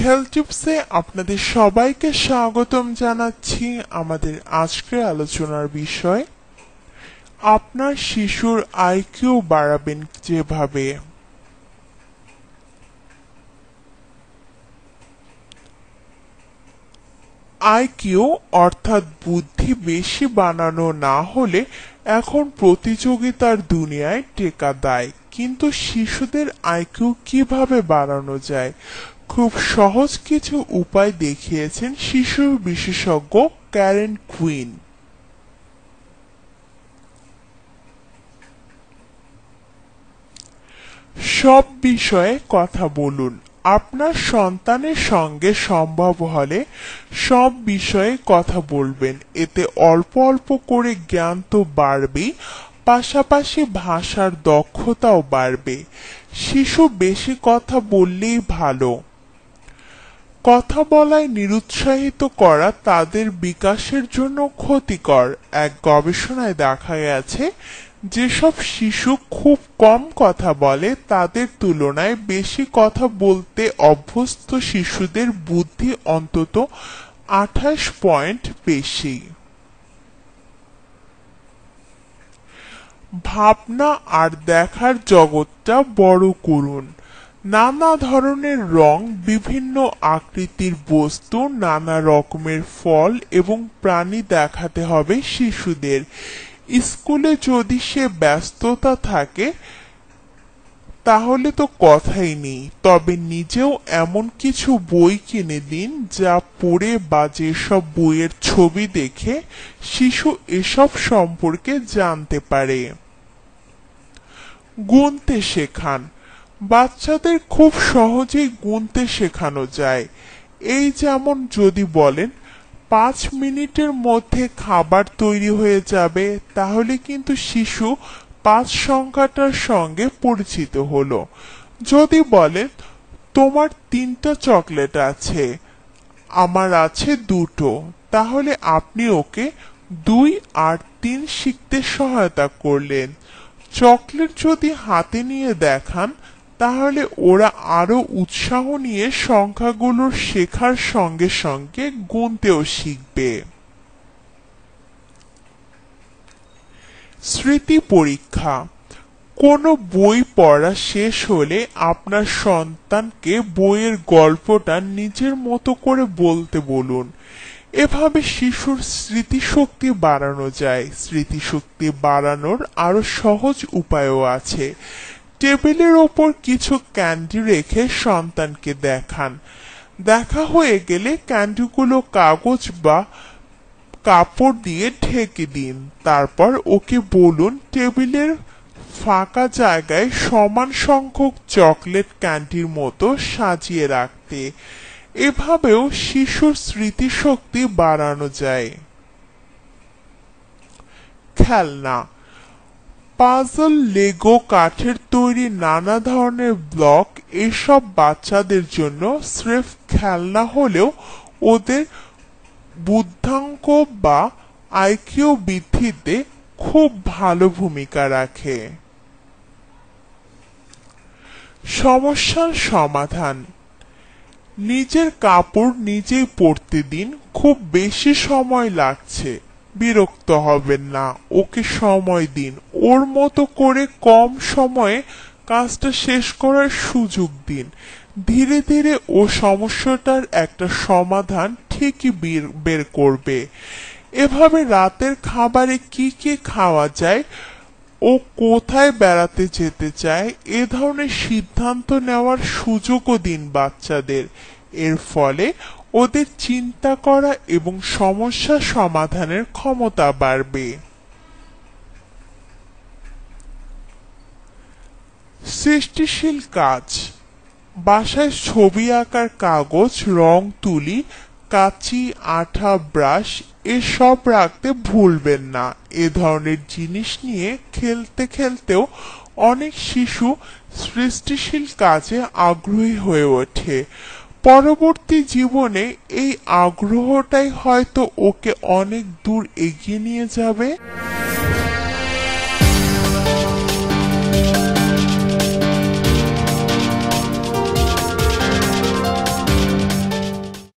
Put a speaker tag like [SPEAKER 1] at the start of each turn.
[SPEAKER 1] Health টিপসে আপনাদের সবাইকে স্বাগতম জানাচ্ছি। আমাদের আজকের আলোচনার বিষয় আপনার শিশুর আইকিউ বাড়াবেন যেভাবে। আইকিউ অর্থাৎ বুদ্ধি বেশি বানানো না হলে এখন প্রতিযোগিতার দুনিয়ায় টেকা দেয়, কিন্তু শিশুদের আইকিউ কিভাবে বাড়ানো যায় খুব সহজ কিছু উপায় দেখিয়েছেন শিশু বিশেষজ্ঞ ক্যারেন কুইন। সব বিষয়ে কথা বলুন। আপনার সন্তানের সঙ্গে সম্ভব হলে সব বিষয়ে কথা বলবেন, এতে অল্প অল্প করে জ্ঞান তো বাড়বেই, পাশাপাশি ভাষার দক্ষতাও বাড়বে। শিশু বেশি কথা বললেই ভালো। কথা বলায় নিরুৎসাহিত করা তাদের বিকাশের জন্য ক্ষতিকর। এক গবেষণায় দেখা গেছে যেসব শিশু খুব কম কথা বলে তাদের তুলনায় বেশি কথা বলতে অভ্যস্ত শিশুদের বুদ্ধি অন্তত 28 পয়েন্ট বেশি। ভাবনা আর দেখার জগৎটা বড় করুন। নানা ধরনের রং, বিভিন্ন আকৃতির বস্তু, নানা রকমের ফল এবং প্রাণী দেখাতে হবে শিশুদের। স্কুলে যদি সে ব্যস্ততা থাকে তাহলে তো কথাই নেই, তবে নিজেও এমন কিছু বই কিনে দিন যা পড়ে বা যেসব বইয়ের ছবি দেখে শিশু এসব সম্পর্কে জানতে পারে। গুনতে শেখান। বাচ্চাদের খুব সহজেই গুনতে শেখানো যায়। এই যেমন যদি বলেন 5 মিনিটের মধ্যে খাবার তৈরি হয়ে যাবে, তাহলে কিন্তু শিশু 5 সংখ্যাটার সঙ্গে পরিচিত হলো। যদি বলেন তোমার 3টা চকলেট আছে, আমার আছে 2টো, তাহলে আপনি ওকে 2 আর 3 শিখতে সহায়তা করলেন। চকলেট যদি হাতে নিয়ে দেখান তাহলে ওরা আরো উৎসাহ নিয়ে সংখ্যাগুলোর শেখার সঙ্গে সঙ্গে গুনতেও শিখবে। স্মৃতি পরীক্ষা। কোনো বই পড়া শেষ হলে আপনার সন্তানকে বইয়ের গল্পটা নিজের মতো করে বলতে বলুন। এভাবে শিশুর স্মৃতিশক্তি বাড়ানো যায়। স্মৃতিশক্তি বাড়ানোর আরো সহজ উপায়ও আছে। টেবিলের ওপর কিছু ক্যান্ডি রেখে সন্তানকে দেখান। দেখা হয়ে গেলে ক্যান্ডিগুলো কাগজ বা কাপড় দিয়ে ঢেকে দিন। তারপর ওকে বলুন টেবিলের ফাঁকা জায়গায় সমান সংখ্যক চকলেট ক্যান্ডির মতো সাজিয়ে রাখতে। এভাবেও শিশুর স্মৃতিশক্তি বাড়ানো যায়। খেলনা। পাজল, লেগো, কাঠের তৈরি নানা ধরনের ব্লক এসব বাচ্চাদের জন্য স্রেফ খেলনা হলেও ওদের বুদ্ধাঙ্ক বা আইকিউ বৃদ্ধিতে খুব ভালো ভূমিকা রাখে। সমস্যার সমাধান। নিজের কাপড় নিজেই পরতে দিন। খুব বেশি সময় লাগছে, বিরক্ত হবেন না, ওকে সময় দিন। ওর মতো করে কম সময়ে কাজটা শেষ করার সুযোগ দিন। ধীরে ধীরে ও সমস্যাটার একটা সমাধান ঠিকই বের করবে। এভাবে রাতের খাবারে কি কি খাওয়া যায় ও কোথায় বেড়াতে যেতে চায় এ ধরনের সিদ্ধান্ত নেওয়ার সুযোগও দিন বাচ্চাদের। এর ফলে ওদের চিন্তা করা এবং সমস্যা সমাধানের ক্ষমতা বাড়বে। সৃষ্টিশীল কাজ। বাসায় ছবি আঁকার কাগজ, রং তুলি, কাঁচি, আঠা, ব্রাশ এসব রাখতে ভুলবেন না। এ ধরনের জিনিস নিয়ে খেলতে খেলতেও অনেক শিশু সৃষ্টিশীল কাজে আগ্রহী হয়ে ওঠে। পরবর্তী জীবনে এই আগ্রহটাই হয়তো ওকে অনেক দূর এগিয়ে নিয়ে যাবে।